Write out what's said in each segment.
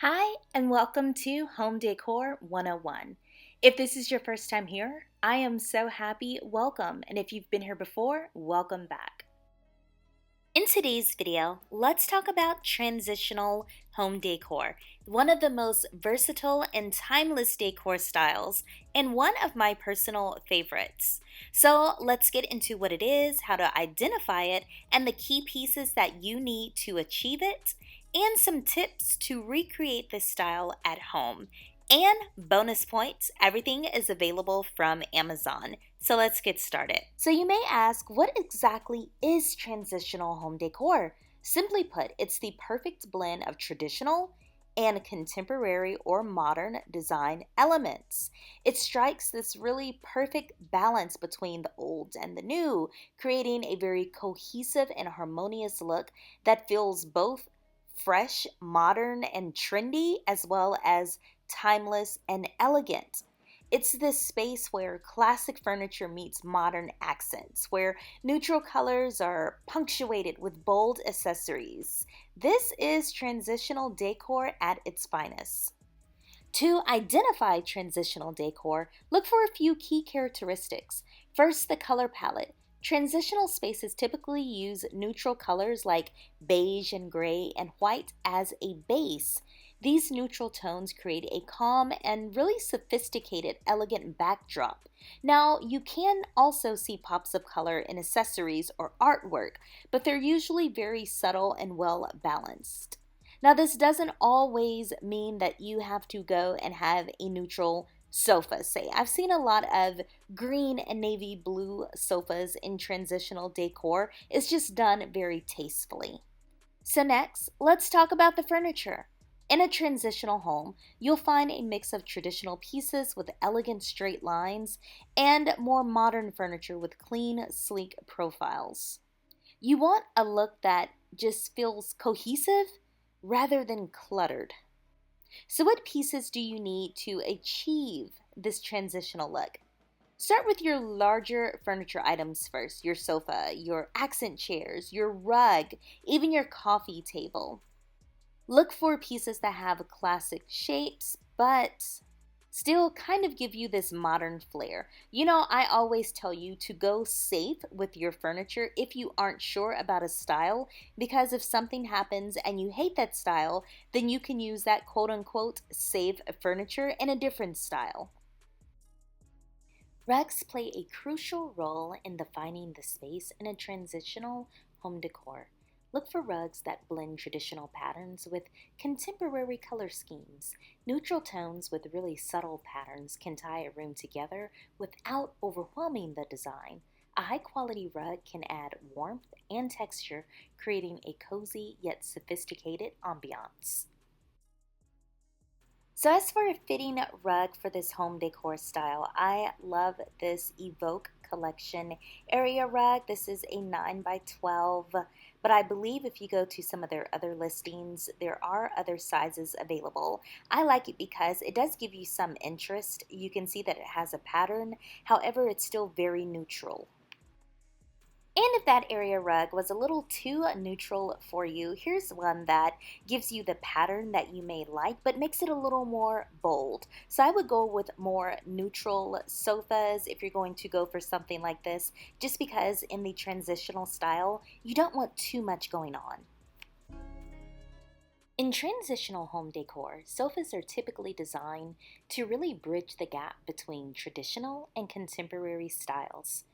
Hi, and welcome to Home Decor 101. If this is your first time here, I am so happy. Welcome. And if you've been here before, welcome back. In today's video, let's talk about transitional home decor, one of the most versatile and timeless decor styles, and one of my personal favorites. So let's get into what it is, how to identify it, and the key pieces that you need to achieve it, and some tips to recreate this style at home. And bonus points, everything is available from Amazon. So let's get started. So you may ask, what exactly is transitional home decor? Simply put, it's the perfect blend of traditional and contemporary or modern design elements. It strikes this really perfect balance between the old and the new, creating a very cohesive and harmonious look that feels both fresh, modern, and trendy, as well as timeless and elegant. It's this space where classic furniture meets modern accents, where neutral colors are punctuated with bold accessories. This is transitional decor at its finest. To identify transitional decor, look for a few key characteristics. First, the color palette. Transitional spaces typically use neutral colors like beige and gray and white as a base. These neutral tones create a calm and really sophisticated, elegant backdrop. Now, you can also see pops of color in accessories or artwork, but they're usually very subtle and well balanced. Now, this doesn't always mean that you have to go and have a neutral sofa. Say, I've seen a lot of green and navy blue sofas in transitional decor. It's just done very tastefully. So next, let's talk about the furniture. In a transitional home, you'll find a mix of traditional pieces with elegant straight lines and more modern furniture with clean, sleek profiles. You want a look that just feels cohesive rather than cluttered. So, what pieces do you need to achieve this transitional look? Start with your larger furniture items first: your sofa, your accent chairs, your rug, even your coffee table. Look for pieces that have classic shapes, but still kind of give you this modern flair. I always tell you to go safe with your furniture if you aren't sure about a style, because if something happens and you hate that style, then you can use that quote unquote safe furniture in a different style. Rugs play a crucial role in defining the space in a transitional home decor. Look for rugs that blend traditional patterns with contemporary color schemes. Neutral tones with really subtle patterns can tie a room together without overwhelming the design. A high quality rug can add warmth and texture, creating a cozy yet sophisticated ambiance. So as for a fitting rug for this home decor style, I love this Evoke Collection area rug. This is a 9 by 12, but I believe if you go to some of their other listings, there are other sizes available. I like it because it does give you some interest. You can see that it has a pattern, however, it's still very neutral. And if that area rug was a little too neutral for you, here's one that gives you the pattern that you may like, but makes it a little more bold. So I would go with more neutral sofas if you're going to go for something like this, just because in the transitional style, you don't want too much going on. In transitional home decor, sofas are typically designed to really bridge the gap between traditional and contemporary styles.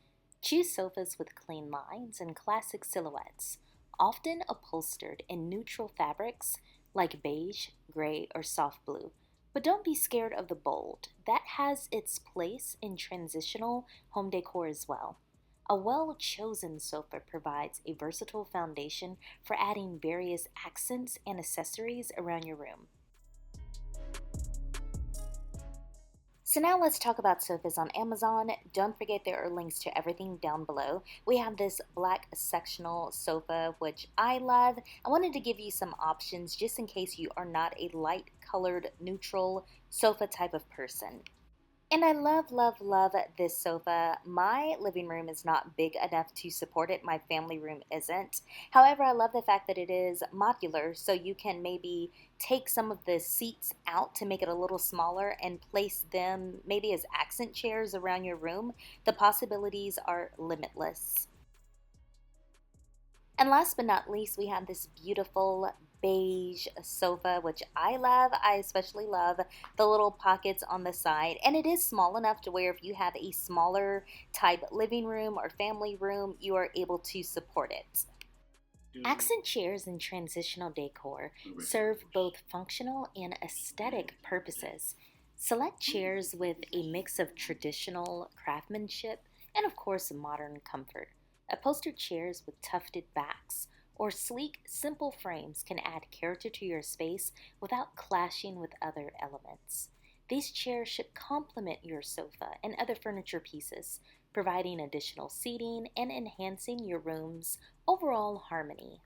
Choose sofas with clean lines and classic silhouettes, often upholstered in neutral fabrics like beige, gray, or soft blue. But don't be scared of the bold. That has its place in transitional home decor as well. A well-chosen sofa provides a versatile foundation for adding various accents and accessories around your room. So now let's talk about sofas on Amazon. Don't forget there are links to everything down below. We have this black sectional sofa, which I love. I wanted to give you some options just in case you are not a light colored neutral sofa type of person. And I love, love, love this sofa. My living room is not big enough to support it. My family room isn't. However, I love the fact that it is modular, so you can maybe take some of the seats out to make it a little smaller and place them maybe as accent chairs around your room. The possibilities are limitless. And last but not least, we have this beautiful beige sofa, which I love. I especially love the little pockets on the side. And it is small enough to where if you have a smaller type living room or family room, you are able to support it. Accent chairs and transitional decor serve both functional and aesthetic purposes. Select chairs with a mix of traditional craftsmanship and, of course, modern comfort. Upholstered chairs with tufted backs or sleek, simple frames can add character to your space without clashing with other elements. These chairs should complement your sofa and other furniture pieces, providing additional seating and enhancing your room's overall harmony.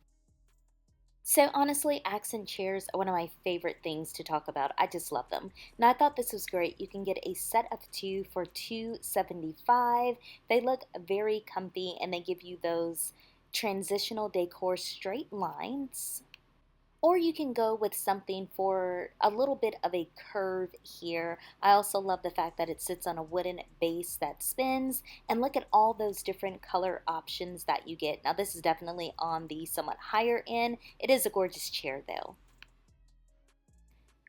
So honestly, accent chairs are one of my favorite things to talk about. I just love them. And I thought this was great. You can get a set of two for $275. They look very comfy and they give you those transitional decor straight lines. Or you can go with something for a little bit of a curve here. I also love the fact that it sits on a wooden base that spins. And look at all those different color options that you get. Now this is definitely on the somewhat higher end. It is a gorgeous chair though.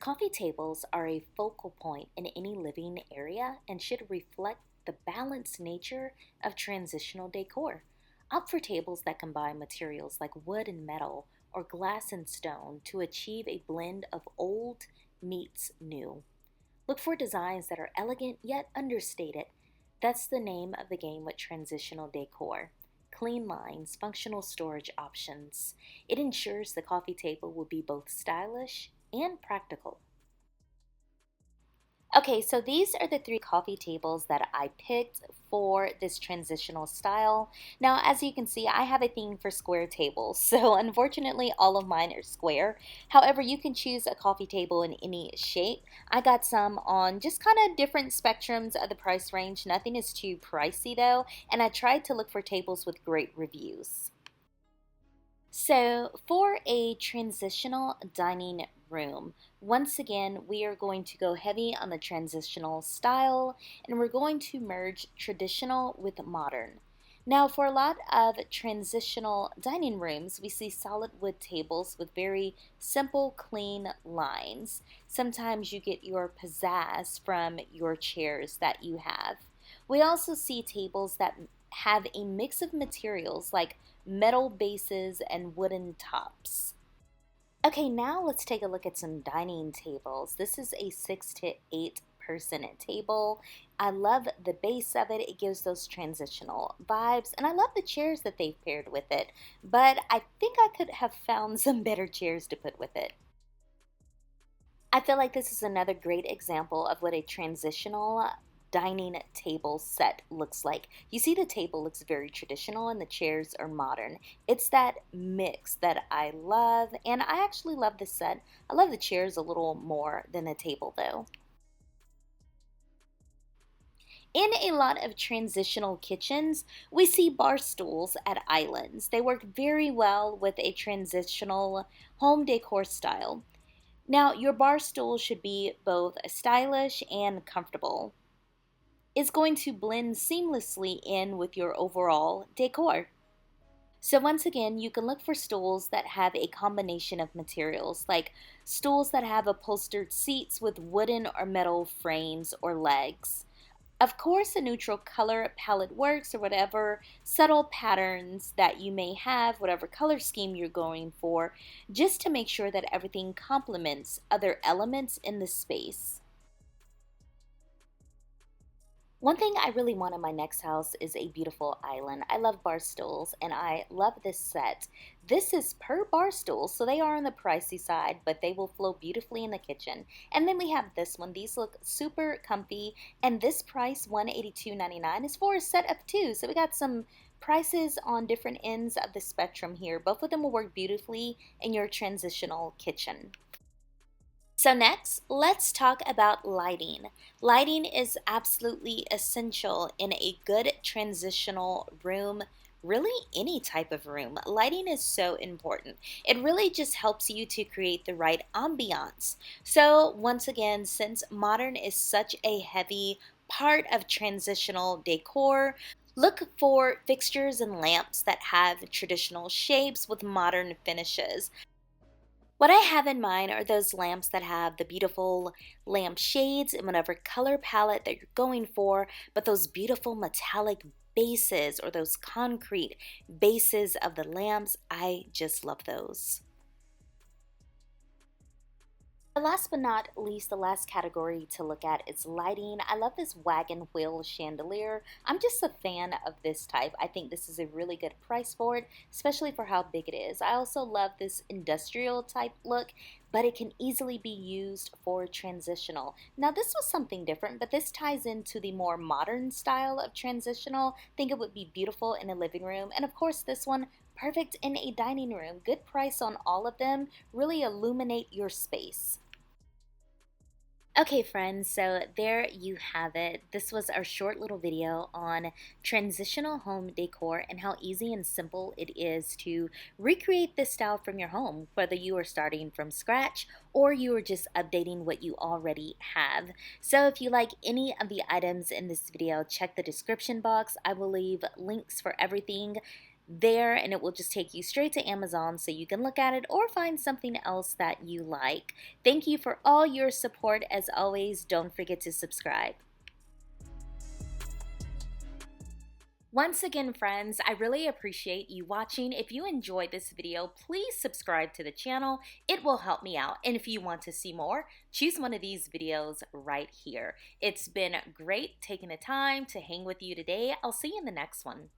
Coffee tables are a focal point in any living area and should reflect the balanced nature of transitional decor. Opt for tables that combine materials like wood and metal or glass and stone to achieve a blend of old meets new. Look for designs that are elegant yet understated. That's the name of the game with transitional decor. Clean lines, functional storage options. It ensures the coffee table will be both stylish and practical. Okay, so these are the three coffee tables that I picked for this transitional style. Now, as you can see, I have a thing for square tables, so unfortunately all of mine are square. However, you can choose a coffee table in any shape. I got some on just kind of different spectrums of the price range. Nothing is too pricey though, and I tried to look for tables with great reviews. So, for a transitional dining room, once again, we are going to go heavy on the transitional style and we're going to merge traditional with modern. Now, for a lot of transitional dining rooms, we see solid wood tables with very simple, clean lines. Sometimes you get your pizzazz from your chairs that you have. We also see tables that have a mix of materials like metal bases and wooden tops. Okay, now let's take a look at some dining tables. This is a 6 to 8 person table. I love the base of it. It gives those transitional vibes, and I love the chairs that they've paired with it, but I think I could have found some better chairs to put with it. I feel like this is another great example of what a transitional dining table set looks like. You see the table looks very traditional and the chairs are modern. It's that mix that I love, and I actually love this set. I love the chairs a little more than the table though. In a lot of transitional kitchens, we see bar stools at islands. They work very well with a transitional home decor style. Now, your bar stool should be both stylish and comfortable. It's going to blend seamlessly in with your overall decor. So once again, you can look for stools that have a combination of materials, like stools that have upholstered seats with wooden or metal frames or legs. Of course, a neutral color palette works, or whatever subtle patterns that you may have, whatever color scheme you're going for, just to make sure that everything complements other elements in the space. One thing I really want in my next house is a beautiful island. I love bar stools and I love this set. This is per bar stool, so they are on the pricey side, but they will flow beautifully in the kitchen. And then we have this one. These look super comfy, and this price, $182.99, is for a set of two. So we got some prices on different ends of the spectrum here. Both of them will work beautifully in your transitional kitchen. So next, let's talk about lighting. Lighting is absolutely essential in a good transitional room, really any type of room. Lighting is so important. It really just helps you to create the right ambiance. So once again, since modern is such a heavy part of transitional decor, look for fixtures and lamps that have traditional shapes with modern finishes. What I have in mind are those lamps that have the beautiful lamp shades in whatever color palette that you're going for, but those beautiful metallic bases or those concrete bases of the lamps, I just love those. Last but not least, the last category to look at is lighting. I love this wagon wheel chandelier. I'm just a fan of this type. I think this is a really good price for it, especially for how big it is. I also love this industrial type look, but it can easily be used for transitional. Now this was something different, but this ties into the more modern style of transitional. I think it would be beautiful in a living room. And of course this one, perfect in a dining room. Good price on all of them. Really illuminate your space. Okay, friends, so there you have it. This was our short little video on transitional home decor and how easy and simple it is to recreate this style from your home, whether you are starting from scratch or you are just updating what you already have. So if you like any of the items in this video, check the description box. I will leave links for everything there and it will just take you straight to Amazon so you can look at it or find something else that you like. Thank you for all your support. As always, don't forget to subscribe. Once again, friends, I really appreciate you watching. If you enjoyed this video, please subscribe to the channel. It will help me out. And if you want to see more, choose one of these videos right here. It's been great taking the time to hang with you today. I'll see you in the next one.